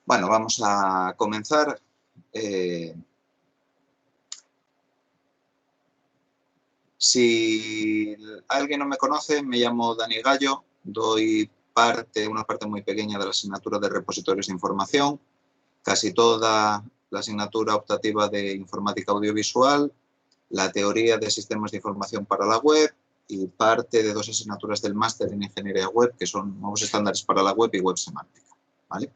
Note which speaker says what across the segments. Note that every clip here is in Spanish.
Speaker 1: Bueno, vamos a comenzar. Si alguien no me conoce, me llamo Dani Gallo, doy una parte muy pequeña de la asignatura de repositorios de información, casi toda la asignatura optativa de informática audiovisual, la teoría de sistemas de información para la web y parte de 2 asignaturas del máster en ingeniería web, que son nuevos estándares para la web y web semántica, ¿vale?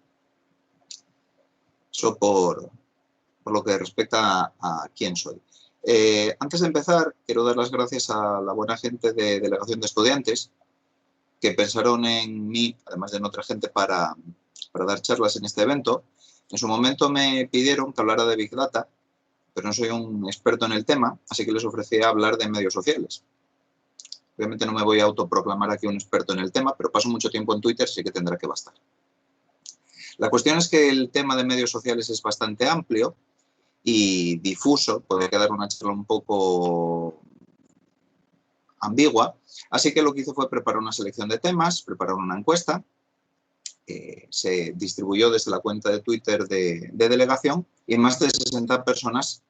Speaker 1: Eso por lo que respecta a quién soy. Antes de empezar, quiero dar las gracias a la buena gente de Delegación de Estudiantes que pensaron en mí, además de en otra gente, para dar charlas en este evento. En su momento me pidieron que hablara de Big Data, pero no soy un experto en el tema, así que les ofrecí hablar de medios sociales. Obviamente no me voy a autoproclamar aquí un experto en el tema, pero paso mucho tiempo en Twitter, así que tendrá que bastar. La cuestión es que el tema de medios sociales es bastante amplio y difuso, puede quedar una charla un poco ambigua, así que lo que hice fue preparar una selección de temas, preparar una encuesta, se distribuyó desde la cuenta de Twitter de delegación y más de 60 personas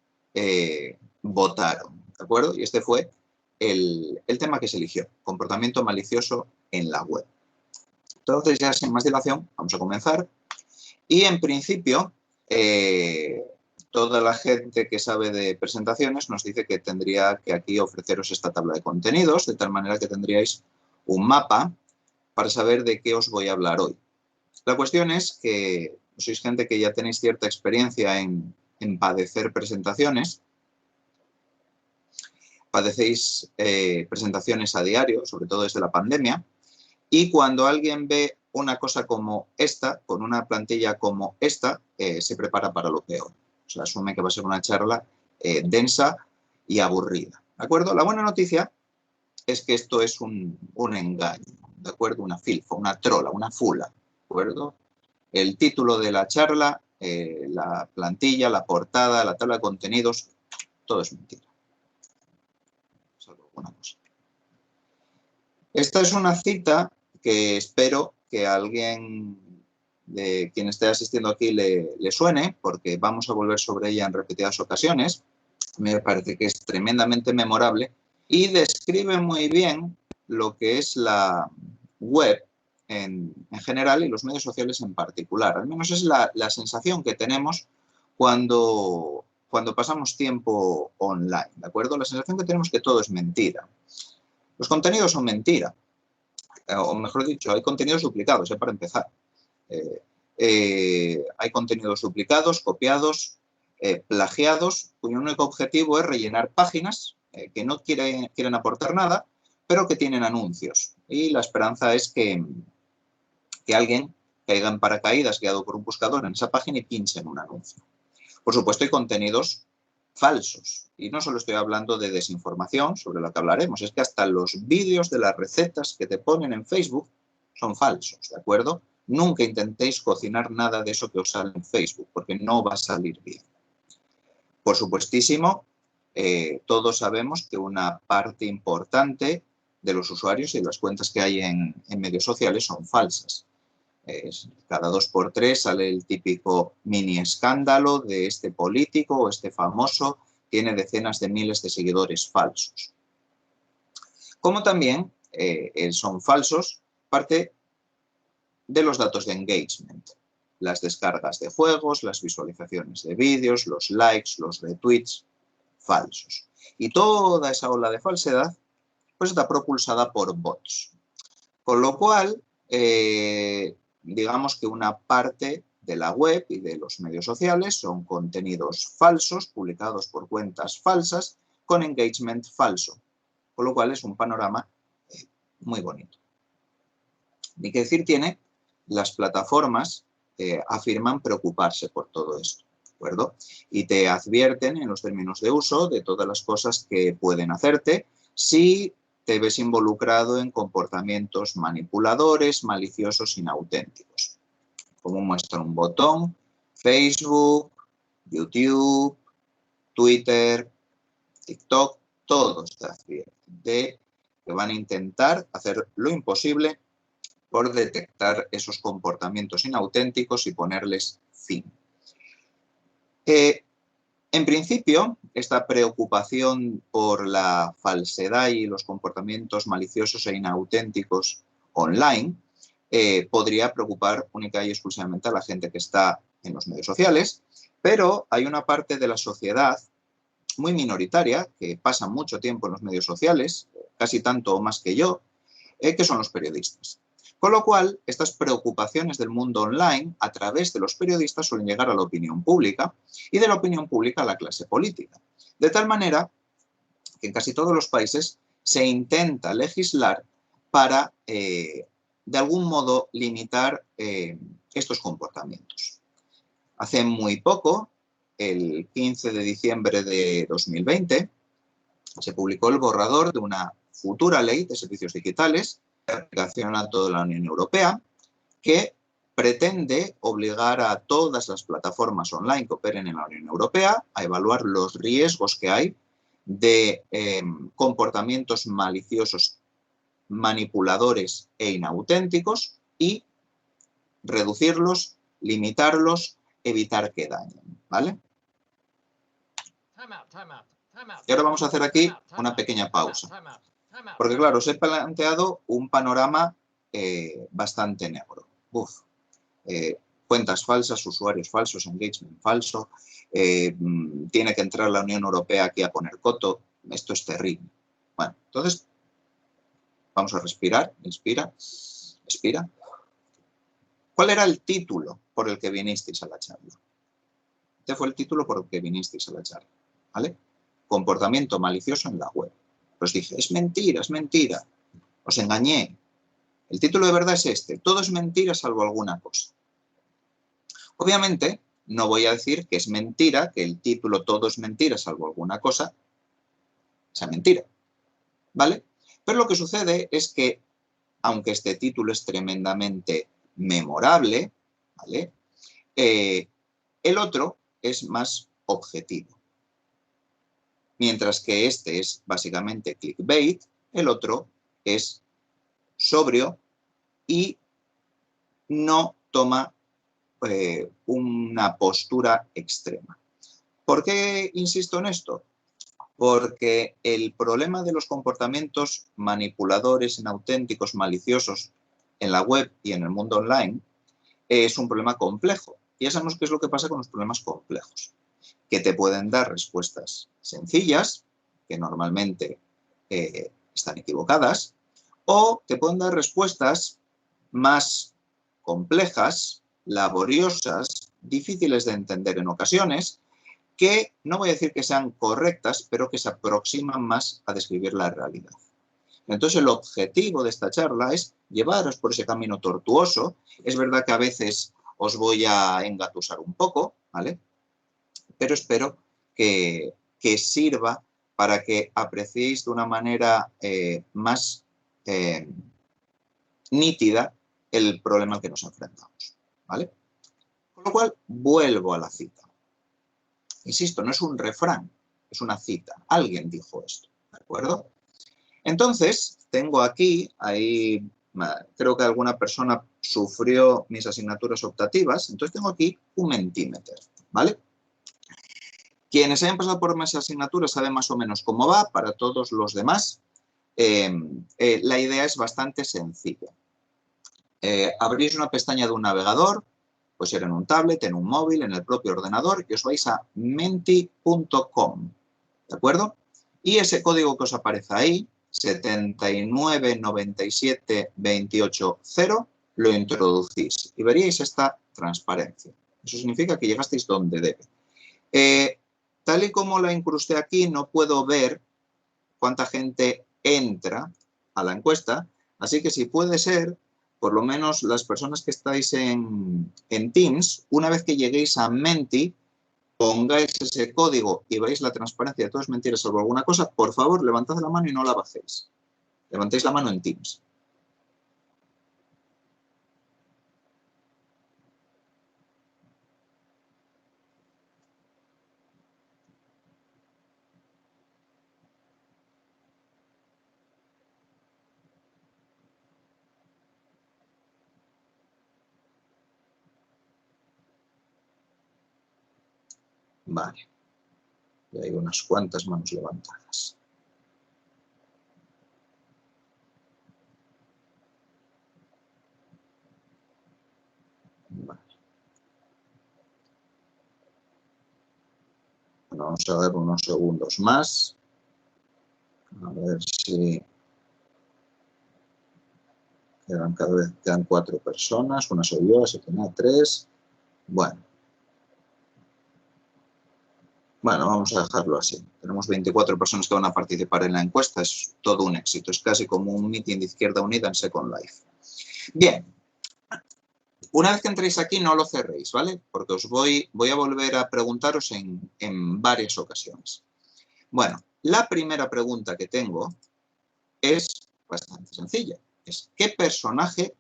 Speaker 1: votaron, ¿de acuerdo? Y este fue el tema que se eligió, comportamiento malicioso en la web. Entonces, ya sin más dilación, vamos a comenzar. Y en principio, toda la gente que sabe de presentaciones nos dice que tendría que aquí ofreceros esta tabla de contenidos, de tal manera que tendríais un mapa para saber de qué os voy a hablar hoy. La cuestión es que sois gente que ya tenéis cierta experiencia en padecer presentaciones. Padecéis presentaciones a diario, sobre todo desde la pandemia, y cuando alguien ve una cosa como esta, con una plantilla como esta, se prepara para lo peor. O sea, asume que va a ser una charla densa y aburrida, ¿de acuerdo? La buena noticia es que esto es un engaño, ¿de acuerdo? Una filfa, una trola, una fula, ¿de acuerdo? El título de la charla, la plantilla, la portada, la tabla de contenidos, todo es mentira. Salvo alguna cosa. Esta es una cita que espero que a alguien de quien esté asistiendo aquí le suene, porque vamos a volver sobre ella en repetidas ocasiones. Me parece que es tremendamente memorable y describe muy bien lo que es la web en general y los medios sociales en particular. Al menos es la sensación que tenemos cuando pasamos tiempo online, ¿de acuerdo? La sensación que tenemos es que todo es mentira. Los contenidos son mentira. O mejor dicho, hay contenidos duplicados, para empezar. Hay contenidos duplicados, copiados, plagiados, cuyo único objetivo es rellenar páginas que no quieren aportar nada, pero que tienen anuncios. Y la esperanza es que alguien caiga en paracaídas guiado por un buscador en esa página y pinche en un anuncio. Por supuesto, hay contenidos falsos. Y no solo estoy hablando de desinformación, sobre la que hablaremos, es que hasta los vídeos de las recetas que te ponen en Facebook son falsos, ¿de acuerdo? Nunca intentéis cocinar nada de eso que os sale en Facebook, porque no va a salir bien. Por supuestísimo, todos sabemos que una parte importante de los usuarios y de las cuentas que hay en medios sociales son falsas. Cada 2 por 3 sale el típico mini escándalo de este político o este famoso tiene decenas de miles de seguidores falsos. Como también son falsos parte de los datos de engagement, las descargas de juegos, las visualizaciones de vídeos, los likes, los retweets, falsos. Y toda esa ola de falsedad pues está propulsada por bots. Con lo cual, digamos que una parte de la web y de los medios sociales son contenidos falsos, publicados por cuentas falsas, con engagement falso. Con lo cual es un panorama muy bonito. Ni que decir tiene, las plataformas afirman preocuparse por todo esto, ¿de acuerdo? Y te advierten en los términos de uso de todas las cosas que pueden hacerte si te ves involucrado en comportamientos manipuladores, maliciosos, inauténticos. Como muestra un botón, Facebook, YouTube, Twitter, TikTok, todos te advierten de que van a intentar hacer lo imposible por detectar esos comportamientos inauténticos y ponerles fin. En principio, esta preocupación por la falsedad y los comportamientos maliciosos e inauténticos online podría preocupar única y exclusivamente a la gente que está en los medios sociales, pero hay una parte de la sociedad muy minoritaria que pasa mucho tiempo en los medios sociales, casi tanto o más que yo, que son los periodistas. Con lo cual, estas preocupaciones del mundo online, a través de los periodistas, suelen llegar a la opinión pública y de la opinión pública a la clase política. De tal manera que en casi todos los países se intenta legislar para, de algún modo, limitar estos comportamientos. Hace muy poco, el 15 de diciembre de 2020, se publicó el borrador de una futura ley de servicios digitales de aplicación a toda la Unión Europea que pretende obligar a todas las plataformas online que operen en la Unión Europea a evaluar los riesgos que hay de comportamientos maliciosos, manipuladores e inauténticos y reducirlos, limitarlos, evitar que dañen, ¿vale? Y ahora vamos a hacer aquí una pequeña pausa. Porque claro, os he planteado un panorama bastante negro. Cuentas falsas, usuarios falsos, engagement falso, tiene que entrar la Unión Europea aquí a poner coto. Esto es terrible. Bueno, entonces vamos a respirar, inspira, expira. ¿Cuál era el título por el que vinisteis a la charla? Este fue el título por el que vinisteis a la charla, ¿vale? Comportamiento malicioso en la web. Os dije, es mentira, os engañé. El título de verdad es este, todo es mentira salvo alguna cosa. Obviamente, no voy a decir que es mentira, que el título todo es mentira salvo alguna cosa, sea mentira, ¿vale? Pero lo que sucede es que, aunque este título es tremendamente memorable, ¿vale? El otro es más objetivo. Mientras que este es básicamente clickbait, el otro es sobrio y no toma una postura extrema. ¿Por qué insisto en esto? Porque el problema de los comportamientos manipuladores, inauténticos, maliciosos en la web y en el mundo online es un problema complejo. Y ya sabemos qué es lo que pasa con los problemas complejos, que te pueden dar respuestas sencillas, que normalmente están equivocadas, o te pueden dar respuestas más complejas, laboriosas, difíciles de entender en ocasiones, que no voy a decir que sean correctas, pero que se aproximan más a describir la realidad. Entonces, el objetivo de esta charla es llevaros por ese camino tortuoso. Es verdad que a veces os voy a engatusar un poco, ¿vale? Pero espero que sirva para que apreciéis de una manera más nítida el problema al que nos enfrentamos, ¿vale? Con lo cual, vuelvo a la cita. Insisto, no es un refrán, es una cita. Alguien dijo esto, ¿de acuerdo? Entonces, tengo aquí, ahí creo que alguna persona sufrió mis asignaturas optativas, entonces tengo aquí un Mentimeter, ¿vale? Quienes hayan pasado por mis asignaturas saben más o menos cómo va. Para todos los demás, la idea es bastante sencilla. Abrís una pestaña de un navegador, puede ser en un tablet, en un móvil, en el propio ordenador, y os vais a menti.com, ¿de acuerdo? Y ese código que os aparece ahí, 7997280, lo introducís y veríais esta transparencia. Eso significa que llegasteis donde debe. Tal y como la incrusté aquí, no puedo ver cuánta gente entra a la encuesta, así que si puede ser, por lo menos las personas que estáis en Teams, una vez que lleguéis a Menti, pongáis ese código y veis la transparencia de todo es mentira salvo alguna cosa, por favor, levantad la mano y no la bajéis. Levantéis la mano en Teams. Vale. Y hay unas cuantas manos levantadas. Vale. Bueno, vamos a dar unos segundos más. A ver si cada vez quedan 4 personas. Una soy yo, así que nada, 3. Bueno, vamos a dejarlo así. Tenemos 24 personas que van a participar en la encuesta. Es todo un éxito. Es casi como un meeting de Izquierda Unida en Second Life. Bien. Una vez que entréis aquí, no lo cerréis, ¿vale? Porque os voy a volver a preguntaros en varias ocasiones. Bueno, la primera pregunta que tengo es bastante sencilla. Es ¿qué personaje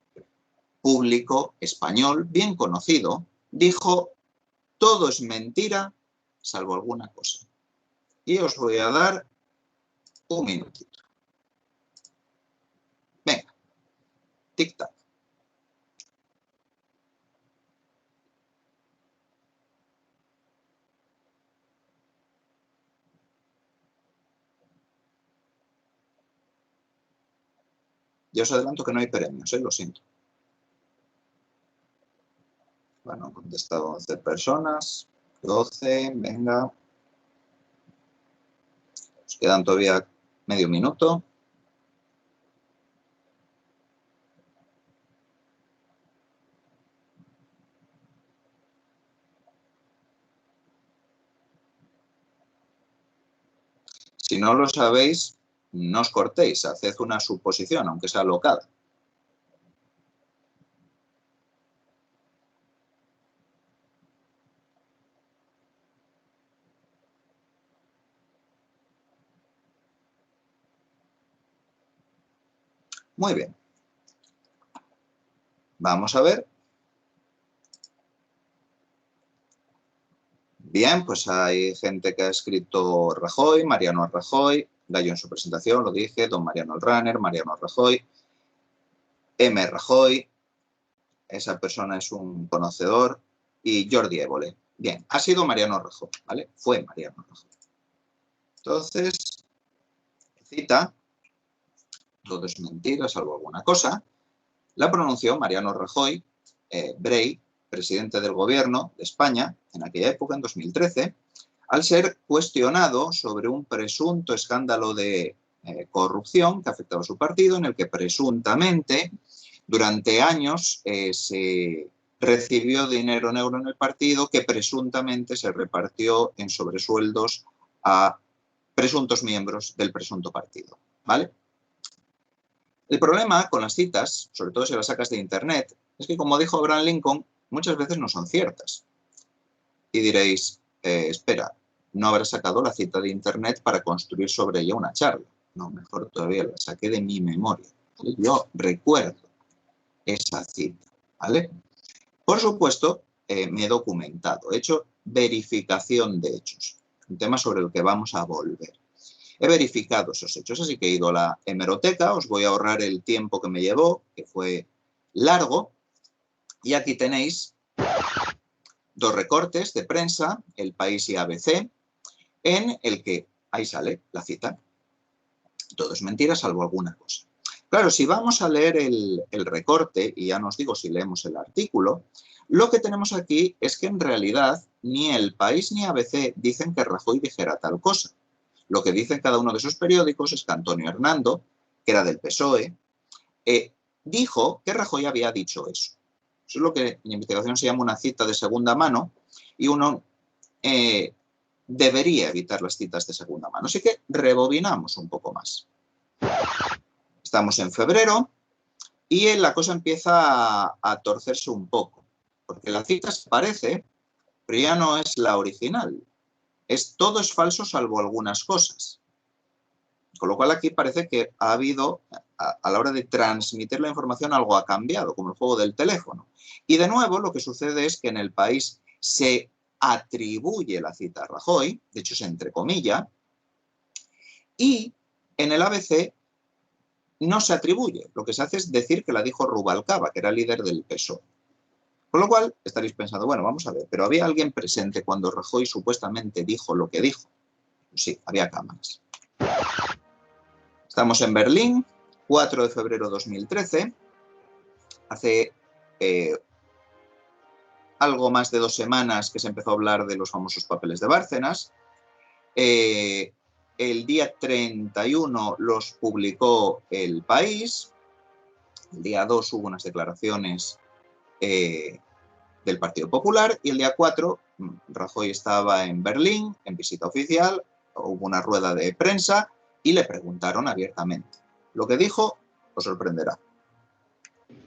Speaker 1: público español bien conocido dijo todo es mentira salvo alguna cosa? Y os voy a dar un minutito. Venga, tic-tac. Ya os adelanto que no hay premios, lo siento. Bueno, han contestado 11 personas, 12, venga. Os quedan todavía medio minuto. Si no lo sabéis, no os cortéis, haced una suposición, aunque sea locada. Muy bien. Vamos a ver. Bien, pues hay gente que ha escrito Rajoy, Mariano Rajoy, Gallo en su presentación, lo dije, don Mariano el Runner, Mariano Rajoy, M. Rajoy, esa persona es un conocedor, y Jordi Évole. Bien, ha sido Mariano Rajoy, ¿vale? Fue Mariano Rajoy. Entonces, cita, todo es mentira, salvo alguna cosa, la pronunció Mariano Rajoy, Brey, presidente del gobierno de España, en aquella época, en 2013, al ser cuestionado sobre un presunto escándalo de corrupción que afectaba a su partido, en el que presuntamente durante años se recibió dinero negro en el partido que presuntamente se repartió en sobresueldos a presuntos miembros del presunto partido, ¿vale? El problema con las citas, sobre todo si las sacas de internet, es que, como dijo Abraham Lincoln, muchas veces no son ciertas. Y diréis, espera, no habrás sacado la cita de internet para construir sobre ella una charla. No, mejor todavía, la saqué de mi memoria. ¿Vale? Yo recuerdo esa cita, ¿vale? Por supuesto, me he documentado, he hecho verificación de hechos, un tema sobre el que vamos a volver. He verificado esos hechos, así que he ido a la hemeroteca, os voy a ahorrar el tiempo que me llevó, que fue largo, y aquí tenéis 2 recortes de prensa, El País y ABC, en el que, ahí sale la cita, todo es mentira salvo alguna cosa. Claro, si vamos a leer el recorte, y ya no os digo si leemos el artículo, lo que tenemos aquí es que en realidad ni El País ni ABC dicen que Rajoy dijera tal cosa. Lo que dicen cada uno de esos periódicos es que Antonio Hernando, que era del PSOE, dijo que Rajoy había dicho eso. Eso es lo que en investigación se llama una cita de segunda mano, y uno debería evitar las citas de segunda mano. Así que rebobinamos un poco más. Estamos en febrero y la cosa empieza a torcerse un poco, porque la cita se parece, pero ya no es la original. Todo es falso salvo algunas cosas. Con lo cual aquí parece que ha habido, a la hora de transmitir la información, algo ha cambiado, como el juego del teléfono. Y de nuevo lo que sucede es que en El País se atribuye la cita a Rajoy, de hecho se entrecomilla, y en el ABC no se atribuye. Lo que se hace es decir que la dijo Rubalcaba, que era líder del PSOE. Con lo cual, estaréis pensando, bueno, vamos a ver, pero ¿había alguien presente cuando Rajoy supuestamente dijo lo que dijo? Pues sí, había cámaras. Estamos en Berlín, 4 de febrero de 2013. Hace algo más de 2 semanas que se empezó a hablar de los famosos papeles de Bárcenas. El día 31 los publicó El País. El día 2 hubo unas declaraciones del Partido Popular y el día 4 Rajoy estaba en Berlín en visita oficial, hubo una rueda de prensa y le preguntaron abiertamente. Lo que dijo os sorprenderá.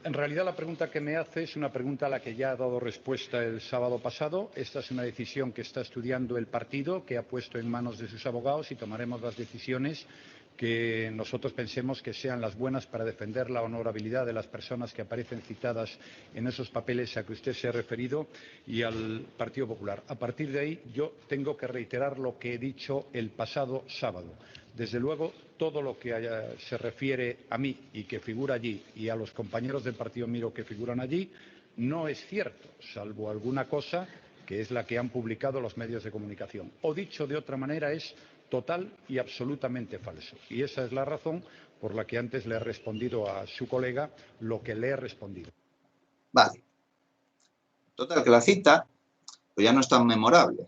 Speaker 2: En realidad la pregunta que me hace es una pregunta a la que ya ha dado respuesta el sábado pasado. Esta es una decisión que está estudiando el partido, que ha puesto en manos de sus abogados y tomaremos las decisiones que nosotros pensemos que sean las buenas para defender la honorabilidad de las personas que aparecen citadas en esos papeles a que usted se ha referido y al Partido Popular. A partir de ahí yo tengo que reiterar lo que he dicho el pasado sábado. Desde luego, todo lo que se refiere a mí y que figura allí y a los compañeros del Partido Miro que figuran allí no es cierto, salvo alguna cosa que es la que han publicado los medios de comunicación. O dicho de otra manera, es total y absolutamente falso. Y esa es la razón por la que antes le he respondido a su colega lo que le he respondido.
Speaker 1: Vale. Total, que la cita pues ya no es tan memorable.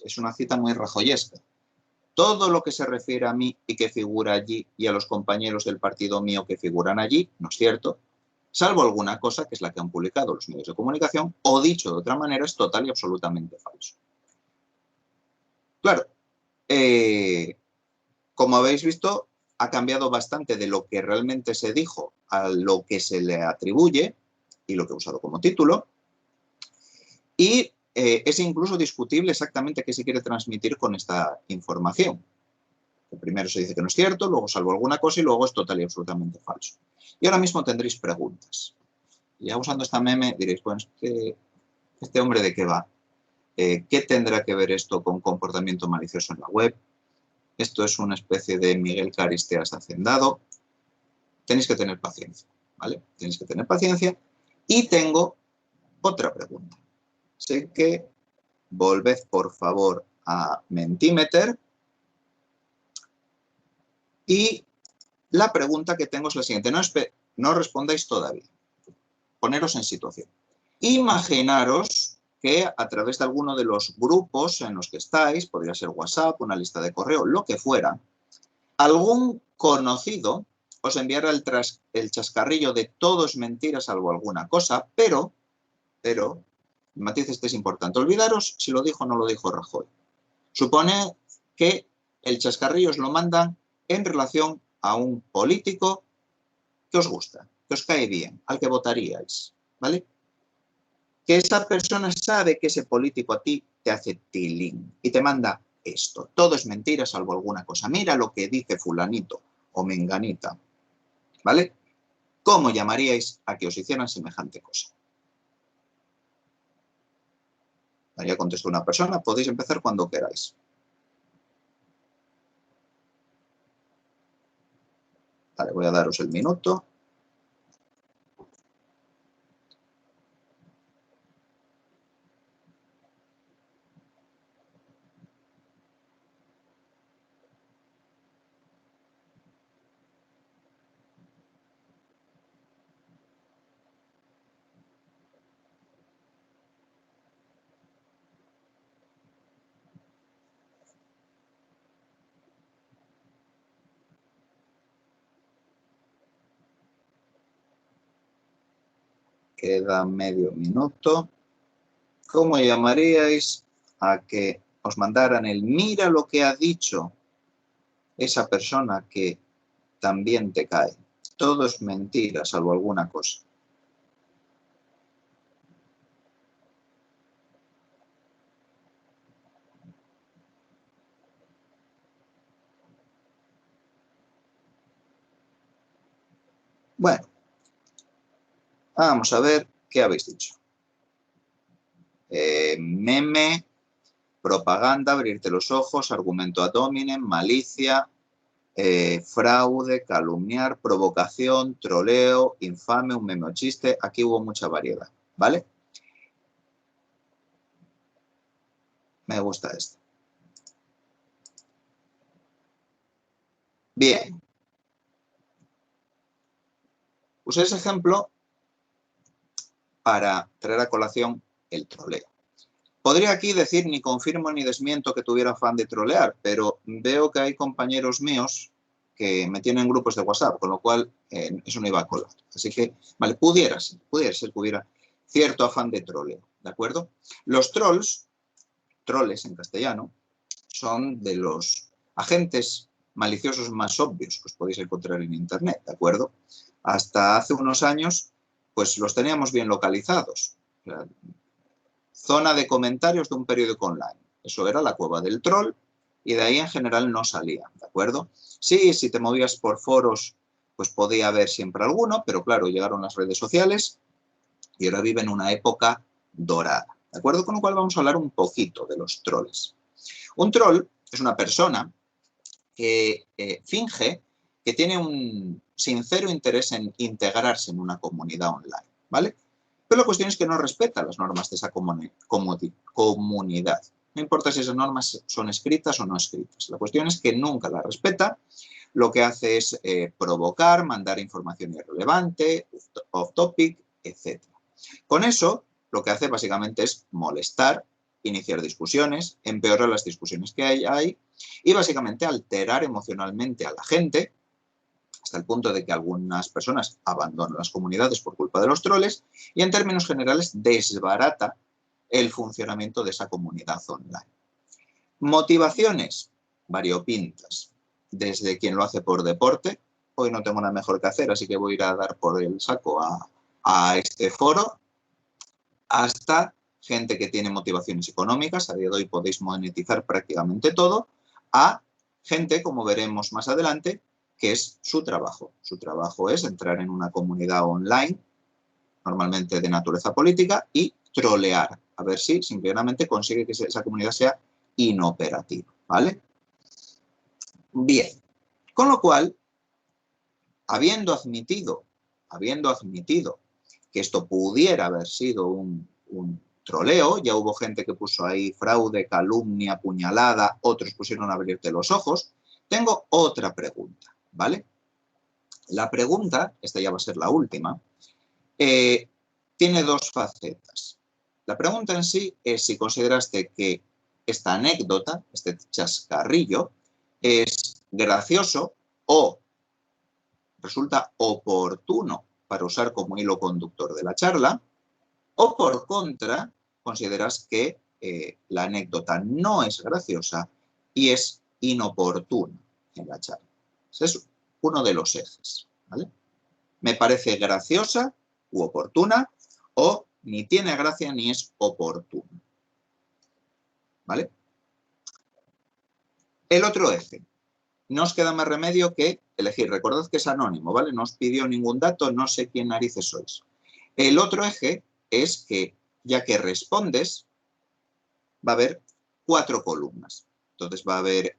Speaker 1: Es una cita muy rajoyesca. Todo lo que se refiere a mí y que figura allí y a los compañeros del partido mío que figuran allí, no es cierto, salvo alguna cosa que es la que han publicado los medios de comunicación, o dicho de otra manera, es total y absolutamente falso. Claro, como habéis visto, ha cambiado bastante de lo que realmente se dijo a lo que se le atribuye y lo que he usado como título, y es incluso discutible exactamente qué se quiere transmitir con esta información. Primero se dice que no es cierto, luego salvo alguna cosa y luego es total y absolutamente falso. Y ahora mismo tendréis preguntas. Ya usando esta meme diréis, pues, ¿este hombre de qué va? ¿Qué tendrá que ver esto con comportamiento malicioso en la web? Esto es una especie de Miguel Caristeas hacendado. Tenéis que tener paciencia, ¿vale? Tenéis que tener paciencia. Y tengo otra pregunta. Sé que volved, por favor, a Mentimeter. Y la pregunta que tengo es la siguiente. No respondáis todavía. Poneros en situación. Imaginaros que a través de alguno de los grupos en los que estáis, podría ser WhatsApp, una lista de correo, lo que fuera, algún conocido os enviara el chascarrillo de todo es mentira salvo alguna cosa, pero, el matiz este es importante. Olvidaros si lo dijo o no lo dijo Rajoy. Supone que el chascarrillo os lo mandan en relación a un político que os gusta, que os cae bien, al que votaríais, ¿vale? Que esa persona sabe que ese político a ti te hace tilín y te manda esto. Todo es mentira salvo alguna cosa. Mira lo que dice fulanito o menganita, ¿vale? ¿Cómo llamaríais a que os hicieran semejante cosa? Ya contestó una persona, podéis empezar cuando queráis. Vale, voy a daros el minuto. Queda medio minuto. ¿Cómo llamaríais a que os mandaran el mira lo que ha dicho esa persona que también te cae? Todo es mentira, salvo alguna cosa. Bueno, vamos a ver qué habéis dicho. Meme, propaganda, abrirte los ojos, argumento ad hominem, malicia, fraude, calumniar, provocación, troleo, infame, un meme o chiste. Aquí hubo mucha variedad, ¿vale? Me gusta este. Bien. Usé ese ejemplo para traer a colación el troleo. Podría aquí decir ni confirmo ni desmiento que tuviera afán de trolear, pero veo que hay compañeros míos que me tienen en grupos de WhatsApp, con lo cual eso no iba a colar. Así que, vale, pudiera ser que hubiera cierto afán de troleo, ¿de acuerdo? Los troles en castellano, son de los agentes maliciosos más obvios que os podéis encontrar en Internet, ¿de acuerdo? Hasta hace unos años, pues los teníamos bien localizados. O sea, zona de comentarios de un periódico online. Eso era la cueva del troll y de ahí en general no salía, ¿de acuerdo? Sí, si te movías por foros, pues podía haber siempre alguno, pero claro, llegaron las redes sociales y ahora vive en una época dorada, ¿de acuerdo? Con lo cual vamos a hablar un poquito de los trolls. Un troll es una persona que finge que tiene un sincero interés en integrarse en una comunidad online, ¿vale? Pero la cuestión es que no respeta las normas de esa comunidad. No importa si esas normas son escritas o no escritas. La cuestión es que nunca las respeta. Lo que hace es provocar, mandar información irrelevante, off topic, etc. Con eso, lo que hace básicamente es molestar, iniciar discusiones, empeorar las discusiones que hay y básicamente alterar emocionalmente a la gente hasta el punto de que algunas personas abandonan las comunidades por culpa de los troles y en términos generales desbarata el funcionamiento de esa comunidad online. Motivaciones variopintas, desde quien lo hace por deporte, hoy no tengo nada mejor que hacer, así que voy a ir a dar por el saco a este foro, hasta gente que tiene motivaciones económicas, a día de hoy podéis monetizar prácticamente todo, a gente, como veremos más adelante, que es su trabajo. Su trabajo es entrar en una comunidad online, normalmente de naturaleza política, y trolear, a ver si simplemente consigue que esa comunidad sea inoperativa, ¿vale? Bien, con lo cual, habiendo admitido que esto pudiera haber sido un troleo, ya hubo gente que puso ahí fraude, calumnia, puñalada, otros pusieron a abrirte los ojos, tengo otra pregunta, ¿vale? La pregunta, esta ya va a ser la última, tiene dos facetas. La pregunta en sí es si consideraste que esta anécdota, este chascarrillo, es gracioso o resulta oportuno para usar como hilo conductor de la charla, o por contra, consideras que la anécdota no es graciosa y es inoportuna en la charla. Ese es uno de los ejes, ¿vale? Me parece graciosa u oportuna, o ni tiene gracia ni es oportuna, ¿vale? El otro eje. No os queda más remedio que elegir. Recordad que es anónimo, ¿vale? No os pidió ningún dato, no sé quién narices sois. El otro eje es que, ya que respondes, va a haber 4 columnas. Entonces va a haber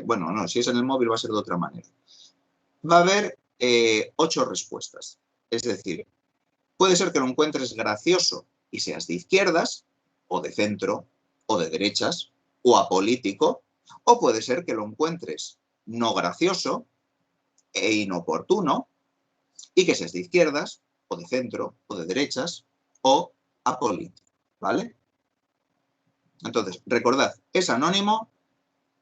Speaker 1: bueno, no, si es en el móvil va a ser de otra manera. Va a haber 8 respuestas. Es decir, puede ser que lo encuentres gracioso y seas de izquierdas, o de centro, o de derechas, o apolítico, o puede ser que lo encuentres no gracioso e inoportuno y que seas de izquierdas, o de centro, o de derechas, o apolítico, ¿vale? Entonces, recordad, es anónimo,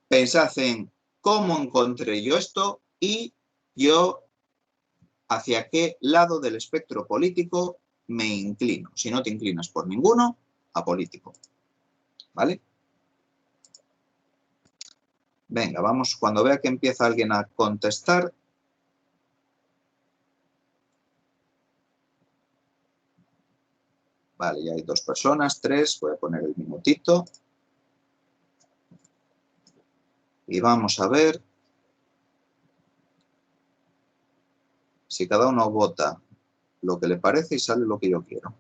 Speaker 1: pensad en cómo encontré yo esto y yo hacia qué lado del espectro político me inclino. Si no te inclinas por ninguno, apolítico, ¿vale? Venga, vamos, cuando vea que empieza alguien a contestar. Vale, ya hay 2 personas, 3, voy a poner el minutito. Y vamos a ver si cada uno vota lo que le parece y sale lo que yo quiero.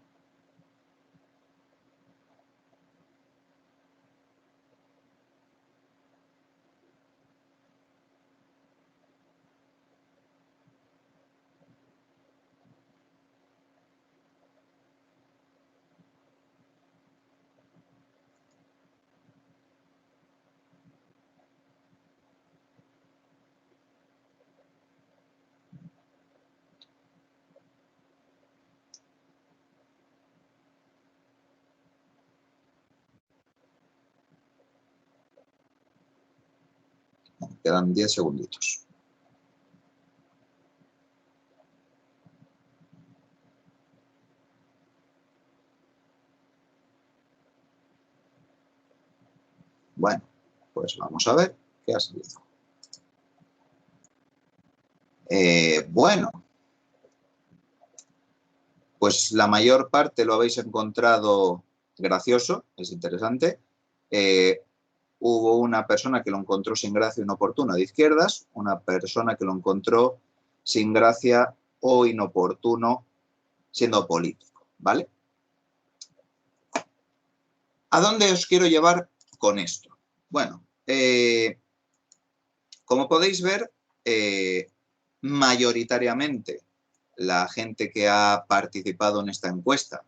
Speaker 1: quedan 10 segunditos. Bueno, pues vamos a ver qué ha salido. Bueno, pues la mayor parte lo habéis encontrado gracioso, es interesante. Hubo una persona que lo encontró sin gracia o inoportuna de izquierdas, una persona que lo encontró sin gracia o inoportuno siendo político, ¿vale? ¿A dónde os quiero llevar con esto? Bueno, como podéis ver, mayoritariamente la gente que ha participado en esta encuesta,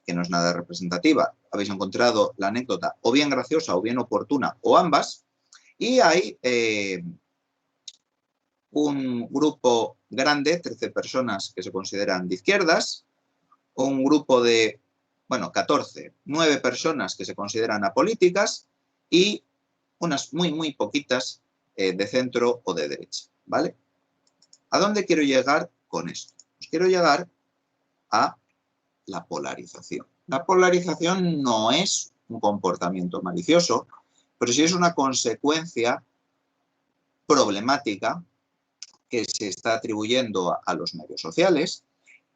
Speaker 1: que no es nada representativa, habéis encontrado la anécdota o bien graciosa o bien oportuna o ambas, y hay un grupo grande, 13 personas que se consideran de izquierdas, un grupo de, bueno, 14, 9 personas que se consideran apolíticas y unas muy poquitas de centro o de derecha, ¿vale? ¿A dónde quiero llegar con esto? Pues quiero llegar a la polarización. La polarización no es un comportamiento malicioso, pero sí es una consecuencia problemática que se está atribuyendo a los medios sociales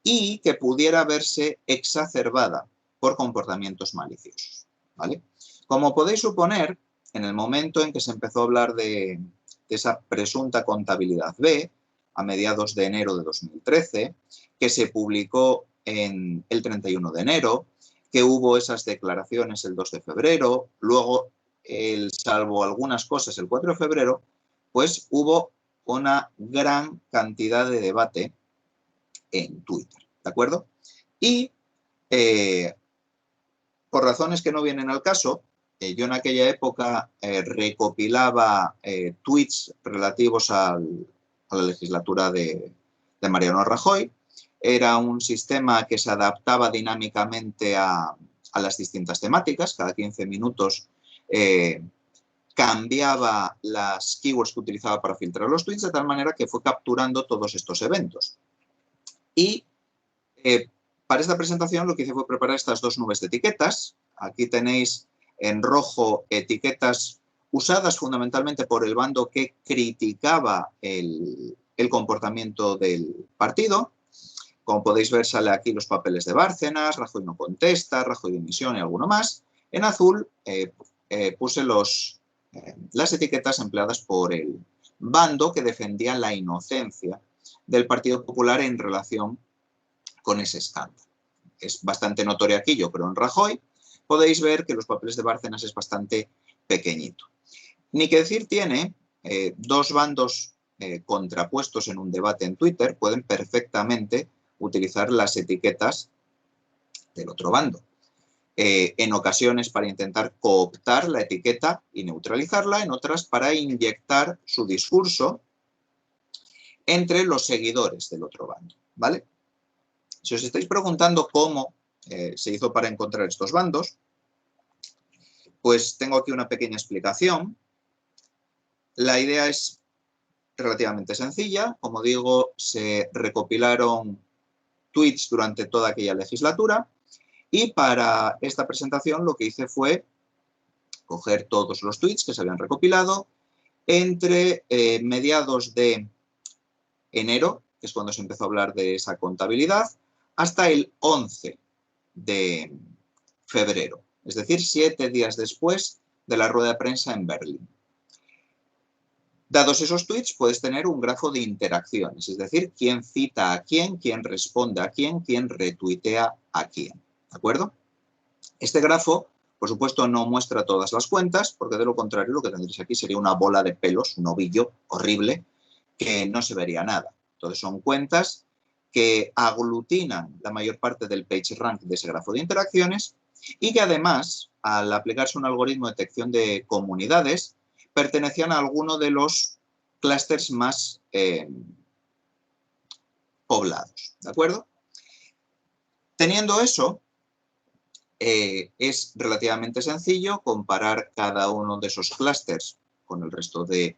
Speaker 1: y que pudiera verse exacerbada por comportamientos maliciosos, ¿vale? Como podéis suponer, en el momento en que se empezó a hablar de esa presunta contabilidad B, a mediados de enero de 2013, que se publicó en el 31 de enero, que hubo esas declaraciones el 2 de febrero, luego, salvo algunas cosas, el 4 de febrero, pues hubo una gran cantidad de debate en Twitter, ¿de acuerdo? Y por razones que no vienen al caso, yo en aquella época recopilaba tweets relativos a la legislatura de Mariano Rajoy. Era un sistema que se adaptaba dinámicamente a las distintas temáticas. Cada 15 minutos cambiaba las keywords que utilizaba para filtrar los tweets, de tal manera que fue capturando todos estos eventos. Y para esta presentación lo que hice fue preparar estas dos nubes de etiquetas. Aquí tenéis en rojo etiquetas usadas fundamentalmente por el bando que criticaba el comportamiento del partido. Como podéis ver, sale aquí los papeles de Bárcenas, Rajoy no contesta, Rajoy dimisión y alguno más. En azul puse las etiquetas empleadas por el bando que defendía la inocencia del Partido Popular en relación con ese escándalo. Es bastante notorio aquí, yo creo, en Rajoy. Podéis ver que los papeles de Bárcenas es bastante pequeñito. Ni que decir tiene, dos bandos contrapuestos en un debate en Twitter pueden perfectamente utilizar las etiquetas del otro bando. En ocasiones para intentar cooptar la etiqueta y neutralizarla, en otras para inyectar su discurso entre los seguidores del otro bando, ¿vale? Si os estáis preguntando cómo se hizo para encontrar estos bandos, pues tengo aquí una pequeña explicación. La idea es relativamente sencilla. Como digo, se recopilaron tweets durante toda aquella legislatura y para esta presentación lo que hice fue coger todos los tweets que se habían recopilado entre mediados de enero, que es cuando se empezó a hablar de esa contabilidad, hasta el 11 de febrero, es decir, 7 días después de la rueda de prensa en Berlín. Dados esos tweets, puedes tener un grafo de interacciones, es decir, quién cita a quién responde a quién retuitea a quién, ¿de acuerdo? Este grafo, por supuesto, no muestra todas las cuentas, porque de lo contrario lo que tendréis aquí sería una bola de pelos, un ovillo horrible, que no se vería nada. Entonces son cuentas que aglutinan la mayor parte del PageRank de ese grafo de interacciones y que además, al aplicarse un algoritmo de detección de comunidades, pertenecían a alguno de los clústeres más poblados, ¿de acuerdo? Teniendo eso, es relativamente sencillo comparar cada uno de esos clústeres con el resto de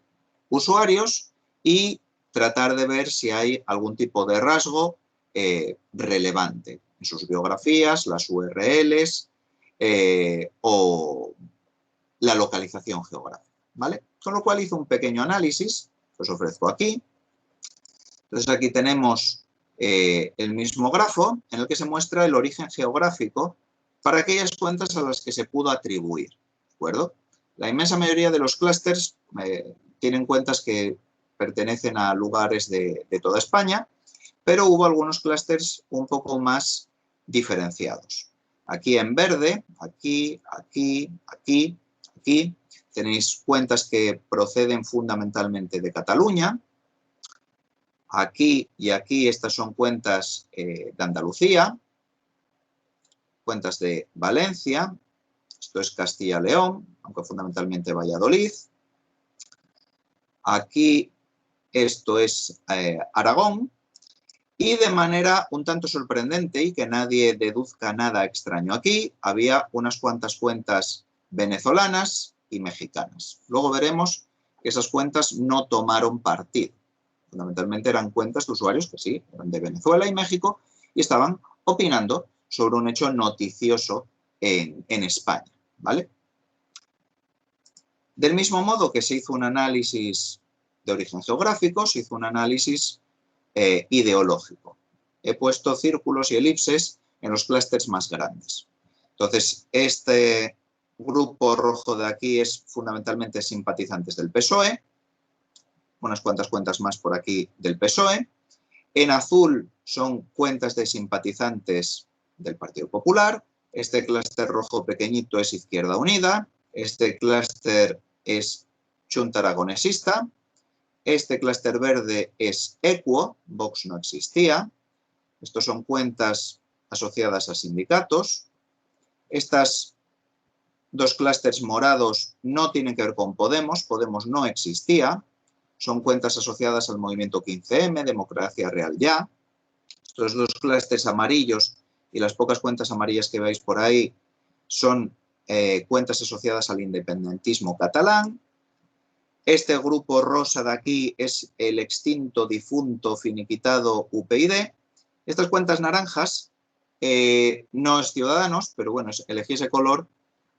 Speaker 1: usuarios y tratar de ver si hay algún tipo de rasgo relevante en sus biografías, las URLs o la localización geográfica, ¿vale? Con lo cual hizo un pequeño análisis que os ofrezco aquí. Entonces aquí tenemos el mismo grafo en el que se muestra el origen geográfico para aquellas cuentas a las que se pudo atribuir, ¿de acuerdo? La inmensa mayoría de los clústeres tienen cuentas que pertenecen a lugares de toda España, pero hubo algunos clústeres un poco más diferenciados. Aquí en verde, aquí, aquí, aquí, aquí, tenéis cuentas que proceden fundamentalmente de Cataluña. Aquí y aquí estas son cuentas de Andalucía, cuentas de Valencia, esto es Castilla-León, aunque fundamentalmente Valladolid. Aquí esto es Aragón. Y de manera un tanto sorprendente y que nadie deduzca nada extraño aquí, había unas cuantas cuentas venezolanas y mexicanas. Luego veremos que esas cuentas no tomaron partido. Fundamentalmente eran cuentas de usuarios que sí, eran de Venezuela y México y estaban opinando sobre un hecho noticioso en España, ¿vale? Del mismo modo que se hizo un análisis de origen geográfico, se hizo un análisis ideológico. He puesto círculos y elipses en los clústeres más grandes. Entonces, este grupo rojo de aquí es fundamentalmente simpatizantes del PSOE, unas cuantas cuentas más por aquí del PSOE. En azul son cuentas de simpatizantes del Partido Popular. Este clúster rojo pequeñito es Izquierda Unida. Este clúster es Xunta Aragonesista. Este clúster verde es Equo, Vox no existía. Estos son cuentas asociadas a sindicatos. Estas dos clústeres morados no tienen que ver con Podemos, Podemos no existía. Son cuentas asociadas al movimiento 15M, Democracia Real Ya. Estos dos clústeres amarillos y las pocas cuentas amarillas que veis por ahí son cuentas asociadas al independentismo catalán. Este grupo rosa de aquí es el extinto, difunto, finiquitado UPyD. Estas cuentas naranjas no es Ciudadanos, pero bueno, elegí ese color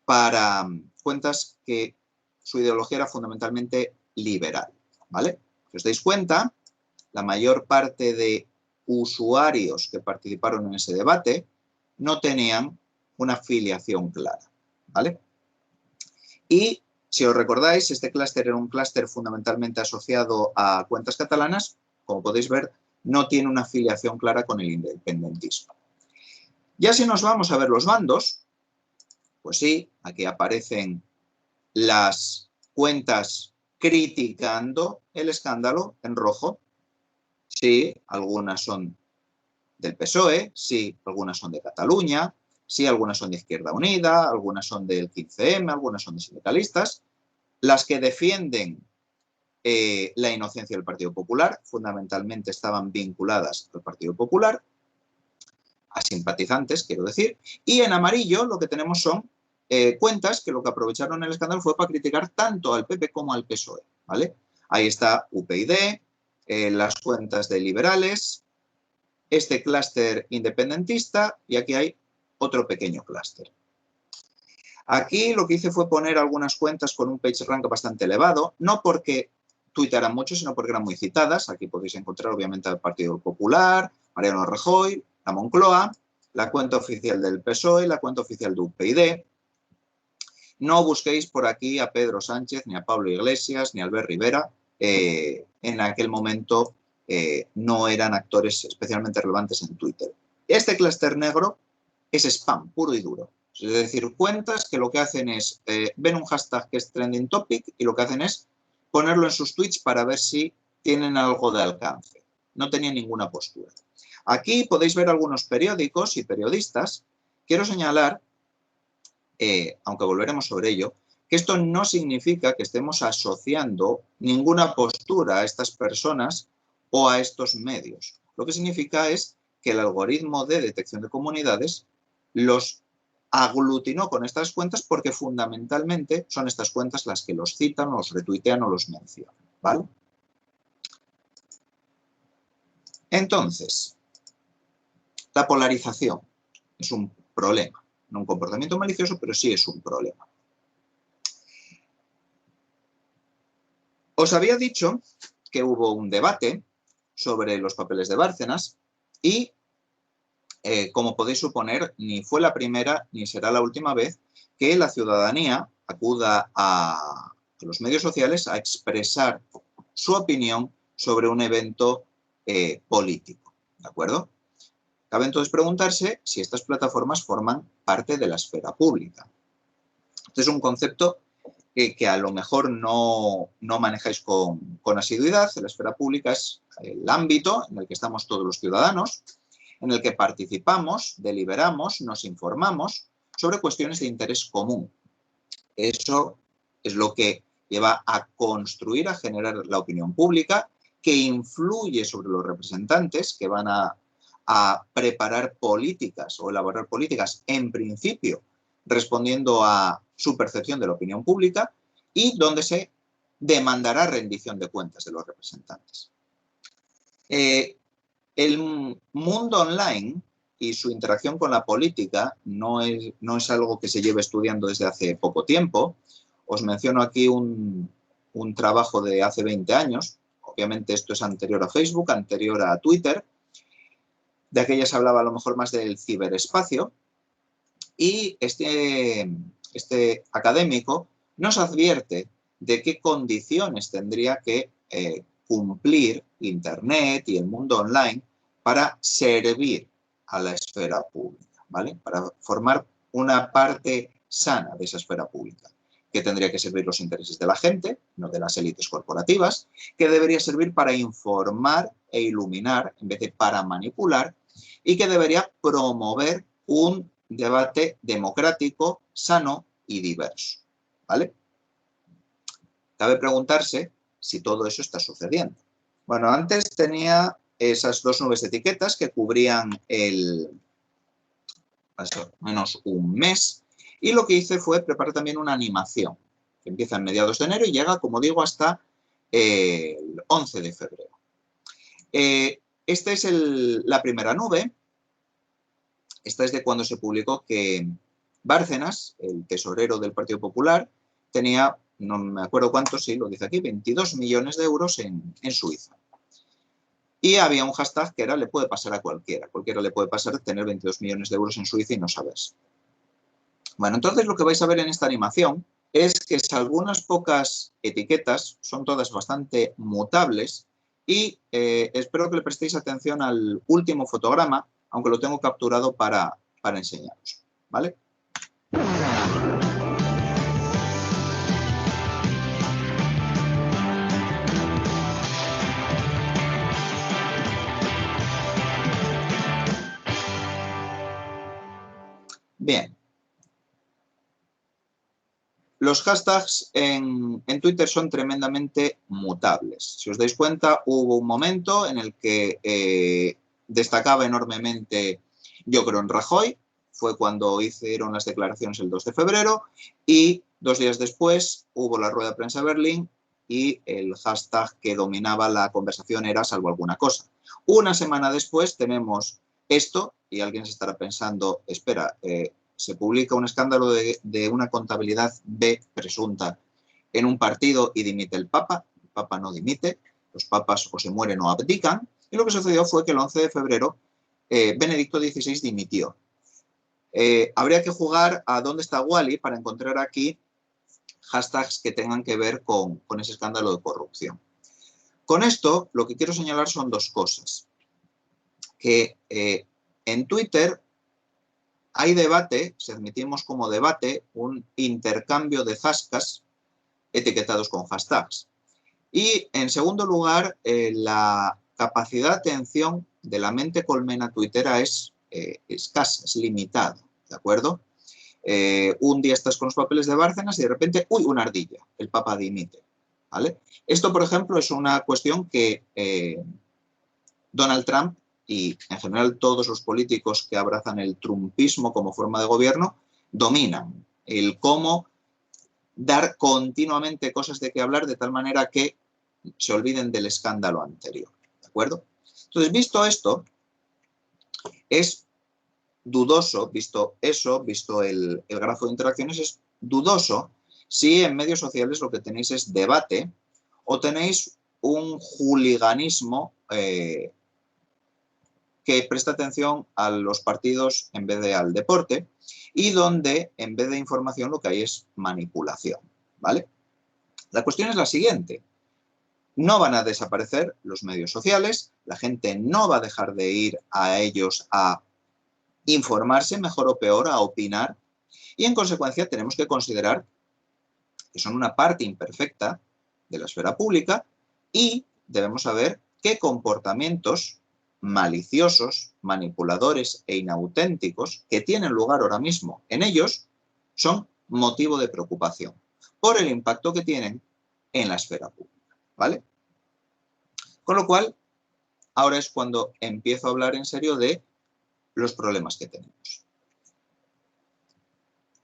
Speaker 1: para cuentas que su ideología era fundamentalmente liberal, ¿vale? Si os dais cuenta, la mayor parte de usuarios que participaron en ese debate no tenían una filiación clara, ¿vale? Y si os recordáis, este clúster era un clúster fundamentalmente asociado a cuentas catalanas. Como podéis ver, no tiene una afiliación clara con el independentismo. Ya si nos vamos a ver los bandos, pues sí, aquí aparecen las cuentas criticando el escándalo en rojo. Sí, algunas son del PSOE, sí, algunas son de Cataluña, sí, algunas son de Izquierda Unida, algunas son del 15M, algunas son de sindicalistas. Las que defienden la inocencia del Partido Popular, fundamentalmente estaban vinculadas al Partido Popular, a simpatizantes, quiero decir, y en amarillo lo que tenemos son cuentas que lo que aprovecharon el escándalo fue para criticar tanto al PP como al PSOE, ¿vale? Ahí está UPyD, las cuentas de liberales, este clúster independentista y aquí hay otro pequeño clúster. Aquí lo que hice fue poner algunas cuentas con un PageRank bastante elevado, no porque tuitearan mucho, sino porque eran muy citadas. Aquí podéis encontrar obviamente al Partido Popular, Mariano Rajoy, la Moncloa, la cuenta oficial del PSOE, la cuenta oficial de UPyD. No busquéis por aquí a Pedro Sánchez, ni a Pablo Iglesias, ni a Albert Rivera. En aquel momento no eran actores especialmente relevantes en Twitter. Este clúster negro es spam puro y duro. Es decir, cuentas que lo que hacen es, ven un hashtag que es trending topic y lo que hacen es ponerlo en sus tweets para ver si tienen algo de alcance. No tenían ninguna postura. Aquí podéis ver algunos periódicos y periodistas. Quiero señalar, aunque volveremos sobre ello, que esto no significa que estemos asociando ninguna postura a estas personas o a estos medios. Lo que significa es que el algoritmo de detección de comunidades los aglutinó con estas cuentas porque fundamentalmente son estas cuentas las que los citan, los retuitean o los mencionan, ¿vale? Entonces, la polarización es un problema, no un comportamiento malicioso, pero sí es un problema. Os había dicho que hubo un debate sobre los papeles de Bárcenas y, como podéis suponer, ni fue la primera ni será la última vez que la ciudadanía acuda a los medios sociales a expresar su opinión sobre un evento político, ¿de acuerdo? Cabe entonces preguntarse si estas plataformas forman parte de la esfera pública. Este es un concepto que a lo mejor no manejáis con asiduidad. La esfera pública es el ámbito en el que estamos todos los ciudadanos, en el que participamos, deliberamos, nos informamos sobre cuestiones de interés común. Eso es lo que lleva a construir, a generar la opinión pública, que influye sobre los representantes que van a preparar políticas o elaborar políticas, en principio, respondiendo a su percepción de la opinión pública y donde se demandará rendición de cuentas de los representantes. El mundo online y su interacción con la política no es algo que se lleve estudiando desde hace poco tiempo. Os menciono aquí un trabajo de hace 20 años. Obviamente esto es anterior a Facebook, anterior a Twitter. De aquella se hablaba a lo mejor más del ciberespacio. Y este académico nos advierte de qué condiciones tendría que cumplir Internet y el mundo online para servir a la esfera pública, ¿vale? Para formar una parte sana de esa esfera pública, que tendría que servir los intereses de la gente, no de las élites corporativas, que debería servir para informar e iluminar en vez de para manipular, y que debería promover un debate democrático, sano y diverso, ¿vale? Cabe preguntarse si todo eso está sucediendo. Bueno, antes tenía esas dos nubes de etiquetas que cubrían más o menos un mes, y lo que hice fue preparar también una animación que empieza en mediados de enero y llega, como digo, hasta el 11 de febrero. Esta es la primera nube. Esta es de cuando se publicó que Bárcenas, el tesorero del Partido Popular, tenía, no me acuerdo cuántos, sí, lo dice aquí, 22 millones de euros en Suiza. Y había un hashtag que era le puede pasar a cualquiera. Cualquiera le puede pasar tener 22 millones de euros en Suiza y no sabes. Bueno, entonces lo que vais a ver en esta animación es que algunas pocas etiquetas son todas bastante mutables y espero que le prestéis atención al último fotograma, aunque lo tengo capturado para enseñaros, ¿vale? Bien. Los hashtags en Twitter son tremendamente mutables. Si os dais cuenta, hubo un momento en el que destacaba enormemente yo creo en Rajoy, fue cuando hicieron las declaraciones el 2 de febrero y 2 días después hubo la rueda de prensa de Berlín y el hashtag que dominaba la conversación era salvo alguna cosa. Una semana después tenemos esto y alguien se estará pensando, espera, se publica un escándalo de una contabilidad B presunta en un partido y dimite el Papa no dimite, los papas o se mueren o abdican, y lo que sucedió fue que el 11 de febrero Benedicto XVI dimitió. Habría que jugar a dónde está Wally para encontrar aquí hashtags que tengan que ver con ese escándalo de corrupción. Con esto, lo que quiero señalar son dos cosas. Que en Twitter hay debate, si admitimos como debate, un intercambio de zascas etiquetados con hashtags. Y, en segundo lugar, la capacidad de atención de la mente colmena tuitera es escasa, es limitada, ¿de acuerdo? Un día estás con los papeles de Bárcenas y de repente, ¡uy!, una ardilla, el Papa dimite, ¿vale? Esto, por ejemplo, es una cuestión que Donald Trump y en general todos los políticos que abrazan el trumpismo como forma de gobierno dominan. El cómo dar continuamente cosas de qué hablar de tal manera que se olviden del escándalo anterior, ¿de acuerdo? Entonces, visto esto, es dudoso, visto eso, visto el grafo de interacciones, es dudoso si en medios sociales lo que tenéis es debate o tenéis un juliganismo que presta atención a los partidos en vez de al deporte y donde en vez de información lo que hay es manipulación, ¿vale? La cuestión es la siguiente. No van a desaparecer los medios sociales, la gente no va a dejar de ir a ellos a informarse, mejor o peor, a opinar, y en consecuencia tenemos que considerar que son una parte imperfecta de la esfera pública y debemos saber qué comportamientos maliciosos, manipuladores e inauténticos que tienen lugar ahora mismo en ellos son motivo de preocupación por el impacto que tienen en la esfera pública, ¿vale? Con lo cual, ahora es cuando empiezo a hablar en serio de los problemas que tenemos.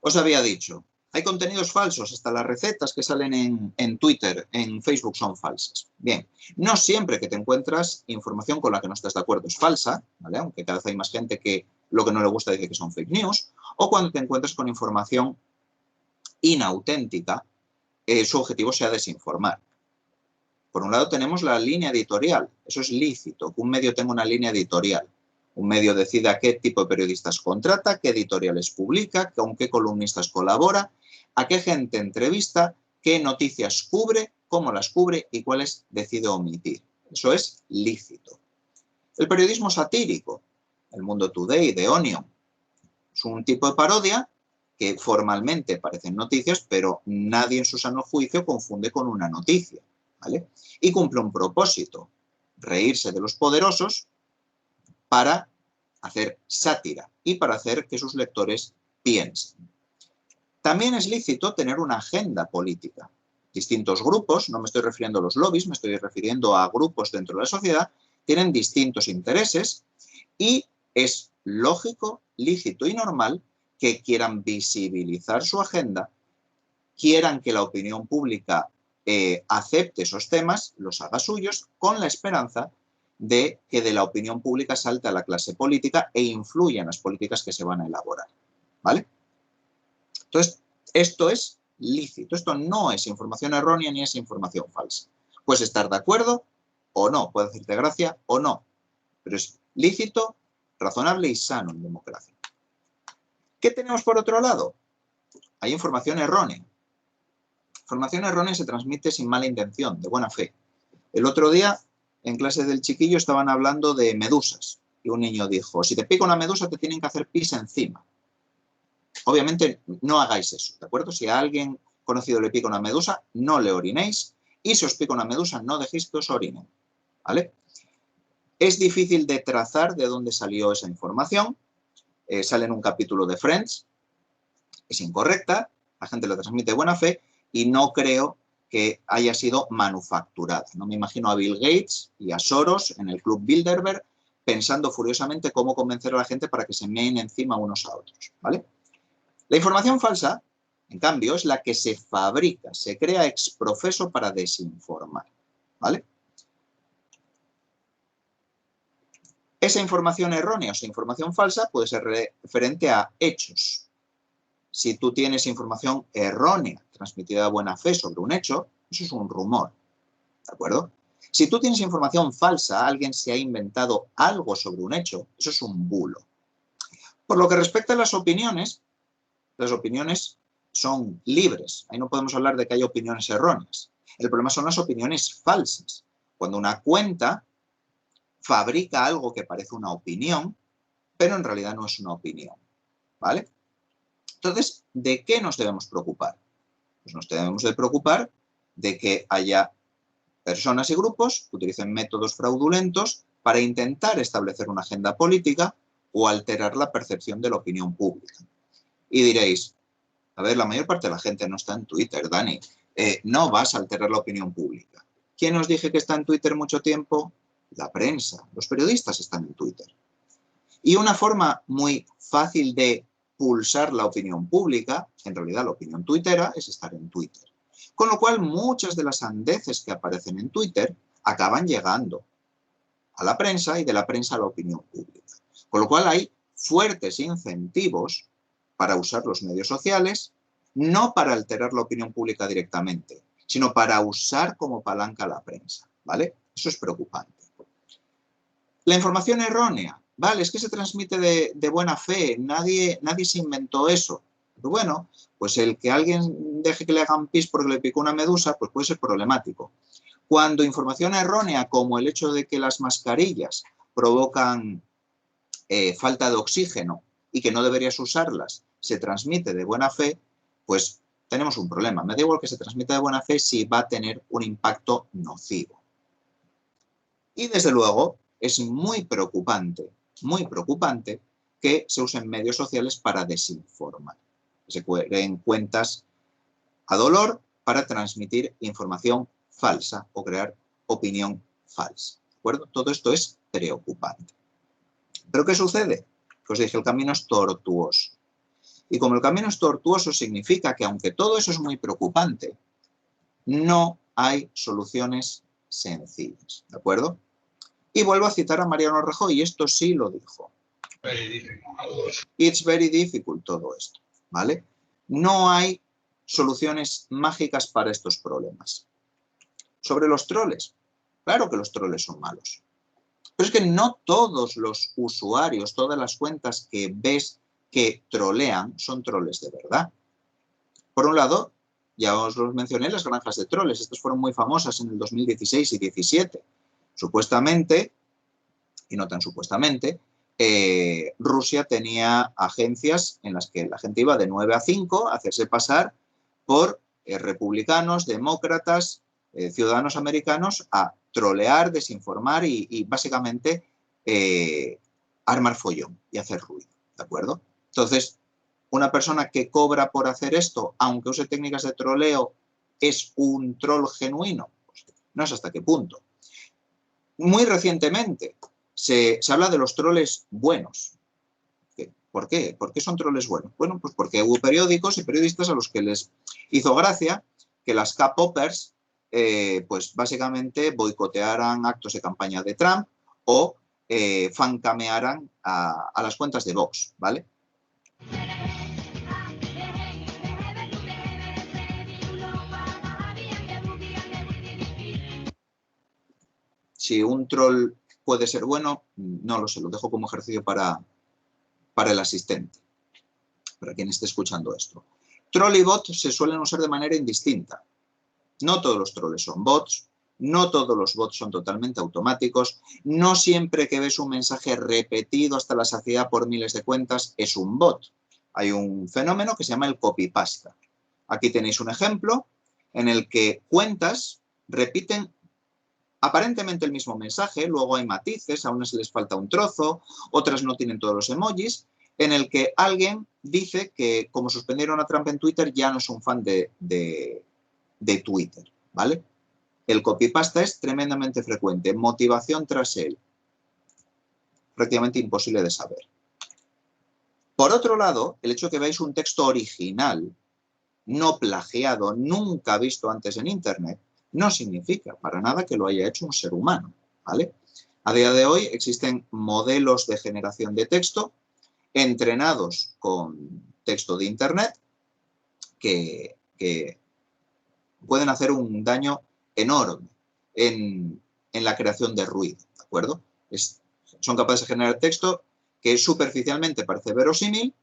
Speaker 1: Os había dicho, hay contenidos falsos, hasta las recetas que salen en Twitter, en Facebook son falsas. Bien, no siempre que te encuentras información con la que no estás de acuerdo es falsa, ¿vale? Aunque cada vez hay más gente que lo que no le gusta dice que son fake news, o cuando te encuentras con información inauténtica, su objetivo sea desinformar. Por un lado tenemos la línea editorial, eso es lícito, que un medio tenga una línea editorial. Un medio decida qué tipo de periodistas contrata, qué editoriales publica, con qué columnistas colabora, a qué gente entrevista, qué noticias cubre, cómo las cubre y cuáles decide omitir. Eso es lícito. El periodismo satírico, El Mundo Today, The Onion, es un tipo de parodia que formalmente parecen noticias, pero nadie en su sano juicio confunde con una noticia, ¿vale? Y cumple un propósito, reírse de los poderosos para hacer sátira y para hacer que sus lectores piensen. También es lícito tener una agenda política. Distintos grupos, no me estoy refiriendo a los lobbies, me estoy refiriendo a grupos dentro de la sociedad, tienen distintos intereses y es lógico, lícito y normal que quieran visibilizar su agenda, quieran que la opinión pública acepte esos temas, los haga suyos, con la esperanza de que de la opinión pública salte a la clase política e influya en las políticas que se van a elaborar, ¿vale? Entonces, esto es lícito, esto no es información errónea ni es información falsa. Puedes estar de acuerdo o no, puede hacerte gracia o no, pero es lícito, razonable y sano en democracia. ¿Qué tenemos por otro lado? Hay información errónea. Información errónea se transmite sin mala intención, de buena fe. El otro día, en clase del chiquillo, estaban hablando de medusas. Y un niño dijo, si te pica una medusa, te tienen que hacer pis encima. Obviamente, no hagáis eso, ¿de acuerdo? Si a alguien conocido le pica una medusa, no le orinéis. Y si os pica una medusa, no dejéis que os orinen, ¿vale? Es difícil de trazar de dónde salió esa información. Sale en un capítulo de Friends. Es incorrecta, la gente la transmite de buena fe y no creo que haya sido manufacturada. No me imagino a Bill Gates y a Soros en el Club Bilderberg pensando furiosamente cómo convencer a la gente para que se meen encima unos a otros, ¿vale? La información falsa, en cambio, es la que se fabrica, se crea ex profeso para desinformar, ¿vale? Esa información errónea o esa información falsa puede ser referente a hechos. Si tú tienes información errónea transmitida de buena fe sobre un hecho, eso es un rumor, ¿de acuerdo? Si tú tienes información falsa, alguien se ha inventado algo sobre un hecho, eso es un bulo. Por lo que respecta a las opiniones son libres. Ahí no podemos hablar de que haya opiniones erróneas. El problema son las opiniones falsas. Cuando una cuenta fabrica algo que parece una opinión, pero en realidad no es una opinión, ¿vale? Entonces, ¿de qué nos debemos preocupar? Pues nos debemos de preocupar de que haya personas y grupos que utilicen métodos fraudulentos para intentar establecer una agenda política o alterar la percepción de la opinión pública. Y diréis, a ver, la mayor parte de la gente no está en Twitter, Dani. No vas a alterar la opinión pública. ¿Quién os dije que está en Twitter mucho tiempo? La prensa, los periodistas están en Twitter. Y una forma muy fácil de pulsar la opinión pública, en realidad la opinión tuitera, es estar en Twitter. Con lo cual, muchas de las sandeces que aparecen en Twitter acaban llegando a la prensa y de la prensa a la opinión pública. Con lo cual, hay fuertes incentivos para usar los medios sociales, no para alterar la opinión pública directamente, sino para usar como palanca a la prensa, ¿vale? Eso es preocupante. La información errónea, ¿vale? Es que se transmite de buena fe, nadie se inventó eso. Pero bueno, pues el que alguien deje que le hagan pis porque le picó una medusa, pues puede ser problemático. Cuando información errónea, como el hecho de que las mascarillas provocan falta de oxígeno y que no deberías usarlas, se transmite de buena fe, pues tenemos un problema. Me da igual que se transmita de buena fe si va a tener un impacto nocivo. Y desde luego es muy preocupante que se usen medios sociales para desinformar. Se creen cuentas a dolor para transmitir información falsa o crear opinión falsa. ¿De acuerdo? Todo esto es preocupante. ¿Pero qué sucede? Que os dije, el camino es tortuoso. Y como el camino es tortuoso, significa que aunque todo eso es muy preocupante, no hay soluciones sencillas. ¿De acuerdo? Y vuelvo a citar a Mariano Rajoy, y esto sí lo dijo. It's very difficult todo esto, ¿vale? No hay soluciones mágicas para estos problemas. Sobre los troles, claro que los troles son malos. Pero es que no todos los usuarios, todas las cuentas que ves que trolean son troles de verdad. Por un lado, ya os los mencioné, las granjas de troles. Estas fueron muy famosas en el 2016 y 2017. Supuestamente, y no tan supuestamente, Rusia tenía agencias en las que la gente iba de 9 a 5 a hacerse pasar por republicanos, demócratas, ciudadanos americanos a trolear, desinformar y básicamente armar follón y hacer ruido, ¿de acuerdo? Entonces, una persona que cobra por hacer esto, aunque use técnicas de troleo, ¿es un troll genuino? Pues no sé hasta qué punto. Muy recientemente se habla de los troles buenos. ¿Por qué? ¿Por qué son troles buenos? Bueno, pues porque hubo periódicos y periodistas a los que les hizo gracia que las K-Poppers pues básicamente boicotearan actos de campaña de Trump o fancamearan a las cuentas de Vox, ¿vale? Si un troll puede ser bueno, no lo sé, lo dejo como ejercicio para el asistente, para quien esté escuchando esto. Troll y bot se suelen usar de manera indistinta. No todos los troles son bots, no todos los bots son totalmente automáticos, no siempre que ves un mensaje repetido hasta la saciedad por miles de cuentas es un bot. Hay un fenómeno que se llama el copypasta. Aquí tenéis un ejemplo en el que cuentas repiten aparentemente el mismo mensaje, luego hay matices, a unas les falta un trozo, otras no tienen todos los emojis, en el que alguien dice que como suspendieron a Trump en Twitter ya no es un fan de Twitter, ¿vale? El copypasta es tremendamente frecuente, motivación tras él, prácticamente imposible de saber. Por otro lado, el hecho de que veáis un texto original, no plagiado, nunca visto antes en Internet, no significa para nada que lo haya hecho un ser humano, ¿vale? A día de hoy existen modelos de generación de texto entrenados con texto de Internet que pueden hacer un daño enorme en la creación de ruido, ¿de acuerdo? Son capaces de generar texto que superficialmente parece verosímil,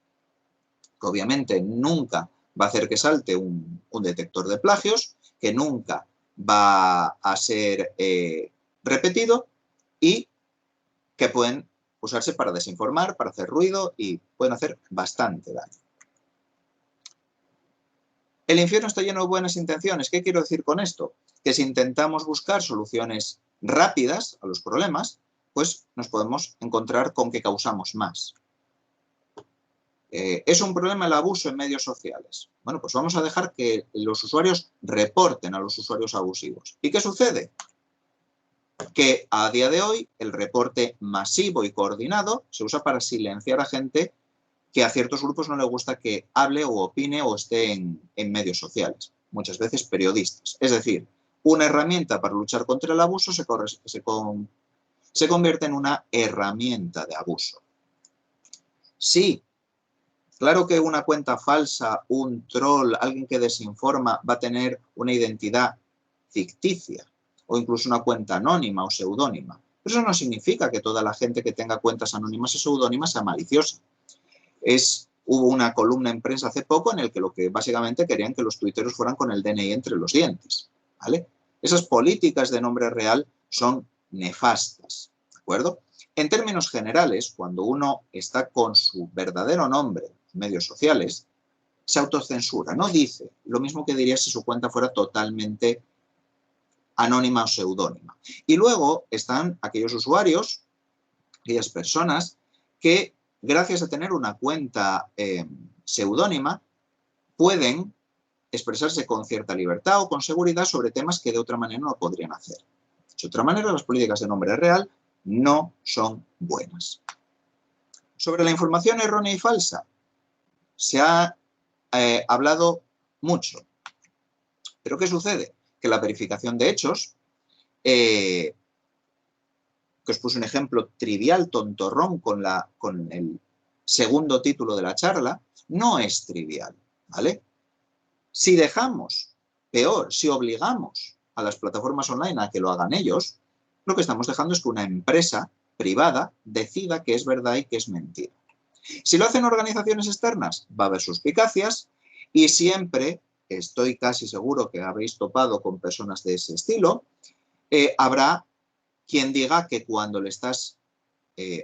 Speaker 1: que obviamente nunca va a hacer que salte un detector de plagios, que nunca va a ser repetido y que pueden usarse para desinformar, para hacer ruido y pueden hacer bastante daño. El infierno está lleno de buenas intenciones. ¿Qué quiero decir con esto? Que si intentamos buscar soluciones rápidas a los problemas, pues nos podemos encontrar con que causamos más. ¿Es un problema el abuso en medios sociales? Bueno, pues vamos a dejar que los usuarios reporten a los usuarios abusivos. ¿Y qué sucede? Que a día de hoy el reporte masivo y coordinado se usa para silenciar a gente que a ciertos grupos no le gusta que hable o opine o esté en medios sociales. muchas veces periodistas. Es decir, una herramienta para luchar contra el abuso se convierte en una herramienta de abuso. Sí, claro que una cuenta falsa, un troll, alguien que desinforma va a tener una identidad ficticia o incluso una cuenta anónima o seudónima. Pero eso no significa que toda la gente que tenga cuentas anónimas o seudónimas sea maliciosa. Hubo una columna en prensa hace poco en el que lo que básicamente querían que los tuiteros fueran con el DNI entre los dientes, ¿vale? Esas políticas de nombre real son nefastas, ¿de acuerdo? En términos generales, cuando uno está con su verdadero nombre en medios sociales, se autocensura, no dice lo mismo que diría si su cuenta fuera totalmente anónima o seudónima. Y luego están aquellos usuarios, aquellas personas que gracias a tener una cuenta seudónima pueden expresarse con cierta libertad o con seguridad sobre temas que de otra manera no podrían hacer. De otra manera, las políticas de nombre real no son buenas. Sobre la información errónea y falsa, se ha hablado mucho. ¿Pero qué sucede? Que la verificación de hechos, que os puse un ejemplo trivial, tontorrón, con el segundo título de la charla, no es trivial, ¿vale? Si dejamos, peor, si obligamos a las plataformas online a que lo hagan ellos, lo que estamos dejando es que una empresa privada decida qué es verdad y qué es mentira. Si lo hacen organizaciones externas, va a haber suspicacias y siempre, estoy casi seguro que habréis topado con personas de ese estilo, habrá quien diga que cuando le estás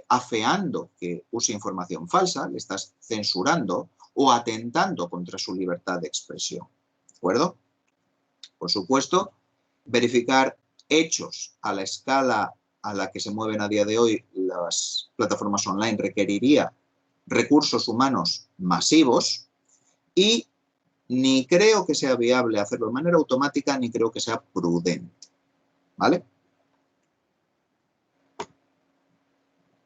Speaker 1: afeando que use información falsa, le estás censurando o atentando contra su libertad de expresión. ¿De acuerdo? Por supuesto, verificar hechos a la escala a la que se mueven a día de hoy las plataformas online requeriría recursos humanos masivos y ni creo que sea viable hacerlo de manera automática ni creo que sea prudente. ¿Vale?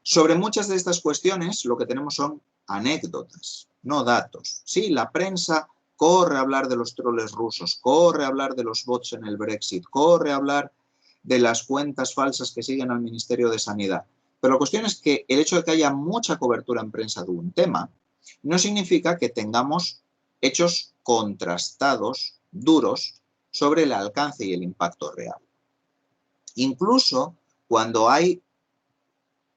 Speaker 1: Sobre muchas de estas cuestiones lo que tenemos son anécdotas, no datos. Sí, la prensa corre a hablar de los troles rusos, corre a hablar de los bots en el Brexit, corre a hablar de las cuentas falsas que siguen al Ministerio de Sanidad. Pero la cuestión es que el hecho de que haya mucha cobertura en prensa de un tema no significa que tengamos hechos contrastados, duros, sobre el alcance y el impacto real. Incluso cuando hay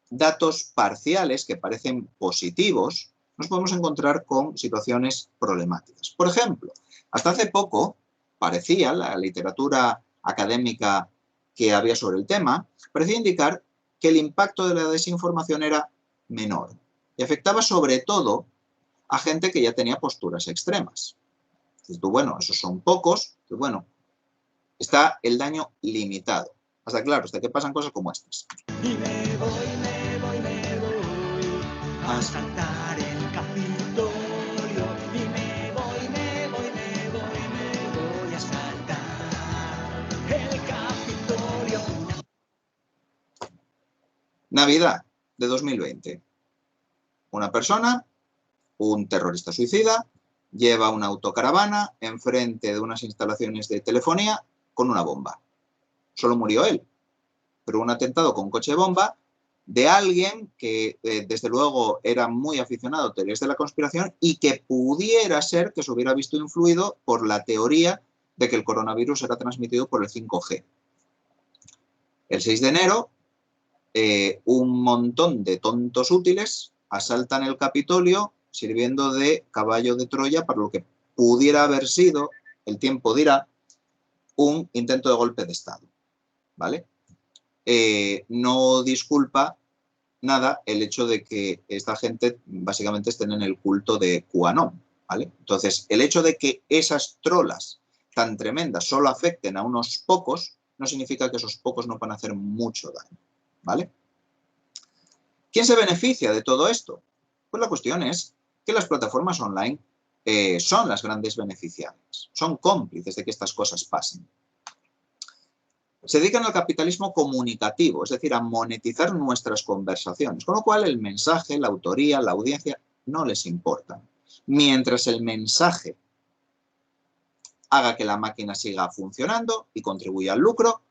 Speaker 1: datos parciales que parecen positivos, nos podemos encontrar con situaciones problemáticas. Por ejemplo, hasta hace poco parecía, la literatura académica que había sobre el tema, parecía indicar que el impacto de la desinformación era menor y afectaba sobre todo a gente que ya tenía posturas extremas. Dices tú, bueno, esos son pocos, pues bueno, está el daño limitado. Hasta claro, hasta que pasan cosas como estas.
Speaker 3: Y me voy a saltar el Capitolio. Y me voy a saltar el Capitolio.
Speaker 1: Navidad de 2020. Una persona, un terrorista suicida, lleva una autocaravana enfrente de unas instalaciones de telefonía con una bomba. Solo murió él, pero un atentado con coche bomba de alguien que desde luego era muy aficionado a teorías de la conspiración y que pudiera ser que se hubiera visto influido por la teoría de que el coronavirus era transmitido por el 5G. El 6 de enero, un montón de tontos útiles asaltan el Capitolio sirviendo de caballo de Troya para lo que pudiera haber sido, el tiempo dirá, un intento de golpe de Estado. ¿Vale? No disculpa nada el hecho de que esta gente básicamente estén en el culto de QAnon, ¿vale? Entonces, el hecho de que esas trolas tan tremendas solo afecten a unos pocos no significa que esos pocos no van a hacer mucho daño, ¿vale? ¿Quién se beneficia de todo esto? Pues la cuestión es que las plataformas online son las grandes beneficiarias, son cómplices de que estas cosas pasen. Se dedican al capitalismo comunicativo, es decir, a monetizar nuestras conversaciones, con lo cual el mensaje, la autoría, la audiencia no les importan. Mientras el mensaje haga que la máquina siga funcionando y contribuya al lucro,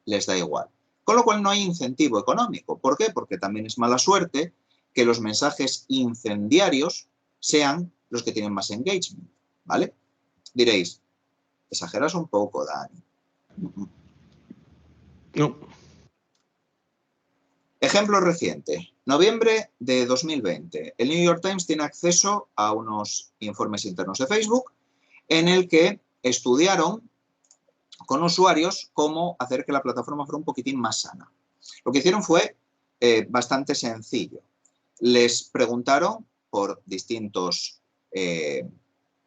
Speaker 1: les da igual. Con lo cual no hay incentivo económico. ¿Por qué? Porque también es mala suerte que los mensajes incendiarios sean los que tienen más engagement, ¿vale? Diréis, exageras un poco, Dani.
Speaker 4: No.
Speaker 1: Ejemplo reciente, noviembre de 2020. El New York Times tiene acceso a unos informes internos de Facebook en el que estudiaron con usuarios cómo hacer que la plataforma fuera un poquitín más sana. Lo que hicieron fue bastante sencillo. Les preguntaron por distintos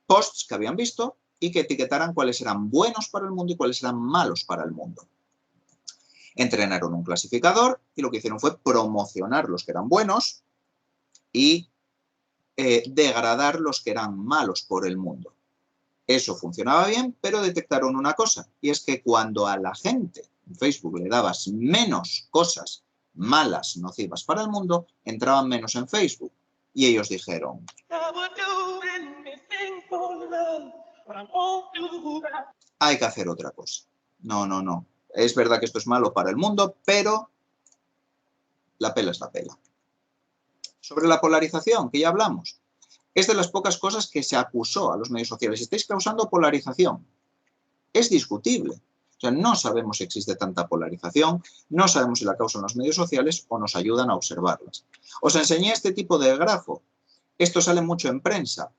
Speaker 1: posts que habían visto y que etiquetaran cuáles eran buenos para el mundo y cuáles eran malos para el mundo. Entrenaron un clasificador y lo que hicieron fue promocionar los que eran buenos y degradar los que eran malos por el mundo. Eso funcionaba bien, pero detectaron una cosa, y es que cuando a la gente en Facebook le dabas menos cosas malas, nocivas para el mundo, entraban menos en Facebook. Y ellos dijeron, hay que hacer otra cosa. No, no, no. Es verdad que esto es malo para el mundo, pero la pela es la pela. Sobre la polarización, que ya hablamos. Es de las pocas cosas que se acusó a los medios sociales. Estáis causando polarización. Es discutible. O sea, no sabemos si existe tanta polarización, no sabemos si la causan los medios sociales o nos ayudan a observarlas. Os enseñé este tipo de grafo. Esto sale mucho en prensa.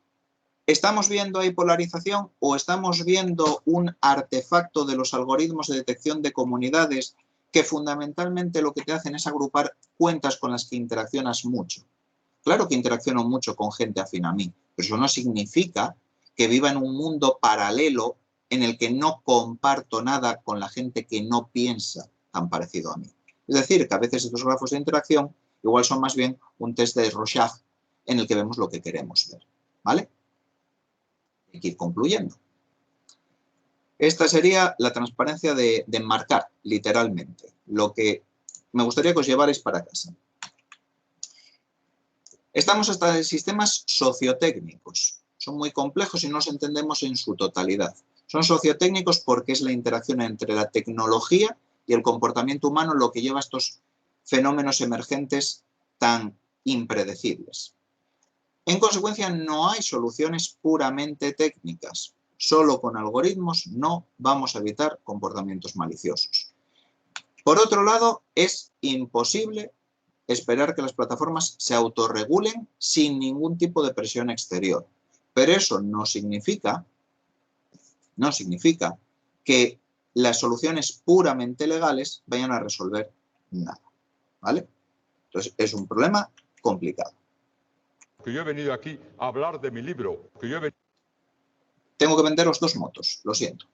Speaker 1: ¿Estamos viendo ahí polarización o estamos viendo un artefacto de los algoritmos de detección de comunidades que fundamentalmente lo que te hacen es agrupar cuentas con las que interaccionas mucho? Claro que interacciono mucho con gente afín a mí, pero eso no significa que viva en un mundo paralelo en el que no comparto nada con la gente que no piensa tan parecido a mí. Es decir, que a veces estos grafos de interacción igual son más bien un test de Rorschach en el que vemos lo que queremos ver, ¿vale? Hay que ir concluyendo. Esta sería la transparencia de enmarcar, literalmente, lo que me gustaría que os llevarais para casa. Estamos hasta en sistemas sociotécnicos. Son muy complejos y no los entendemos en su totalidad. Son sociotécnicos porque es la interacción entre la tecnología y el comportamiento humano lo que lleva a estos fenómenos emergentes tan impredecibles. En consecuencia, no hay soluciones puramente técnicas. Solo con algoritmos no vamos a evitar comportamientos maliciosos. Por otro lado, es imposible esperar que las plataformas se autorregulen sin ningún tipo de presión exterior. Pero eso no significa que las soluciones puramente legales vayan a resolver nada, ¿vale? Entonces, es un problema complicado.
Speaker 5: Que yo he venido aquí a hablar de mi libro.
Speaker 1: Tengo que venderos 2 motos, lo siento.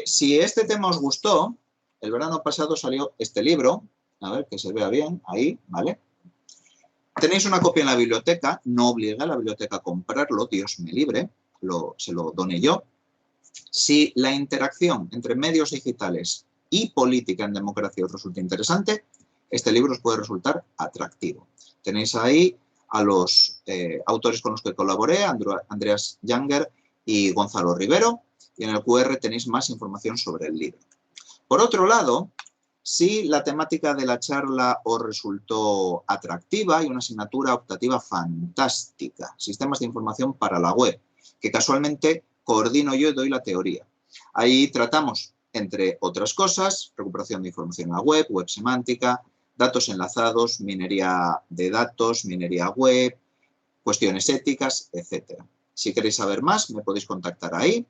Speaker 1: Si este tema os gustó, el verano pasado salió este libro, a ver que se vea bien, ahí, ¿vale? Tenéis una copia en la biblioteca, no obliga a la biblioteca a comprarlo, Dios me libre, se lo doné yo. Si la interacción entre medios digitales y política en democracia os resulta interesante, este libro os puede resultar atractivo. Tenéis ahí a los autores con los que colaboré, Andreas Janger y Gonzalo Rivero, y en el QR tenéis más información sobre el libro. Por otro lado, si la temática de la charla os resultó atractiva, hay una asignatura optativa fantástica, Sistemas de Información para la Web, que casualmente coordino yo y doy la teoría. Ahí tratamos, entre otras cosas, recuperación de información en la web, web semántica, datos enlazados, minería de datos, minería web, cuestiones éticas, etc. Si queréis saber más, me podéis contactar ahí.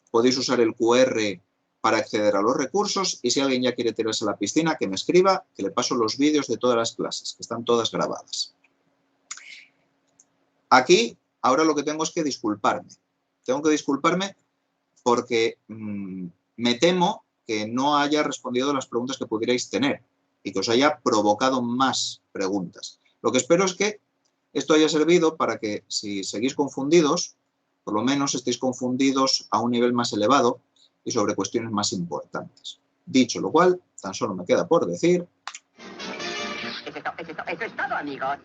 Speaker 1: Podéis usar el QR para acceder a los recursos y si alguien ya quiere tirarse a la piscina, que me escriba, que le paso los vídeos de todas las clases, que están todas grabadas. Aquí, ahora lo que tengo es que disculparme. Tengo que disculparme porque me temo que no haya respondido a las preguntas que pudierais tener y que os haya provocado más preguntas. Lo que espero es que esto haya servido para que, si seguís confundidos, por lo menos estéis confundidos a un nivel más elevado y sobre cuestiones más importantes. Dicho lo cual, tan solo me queda por decir...
Speaker 6: Eso es todo, amigos.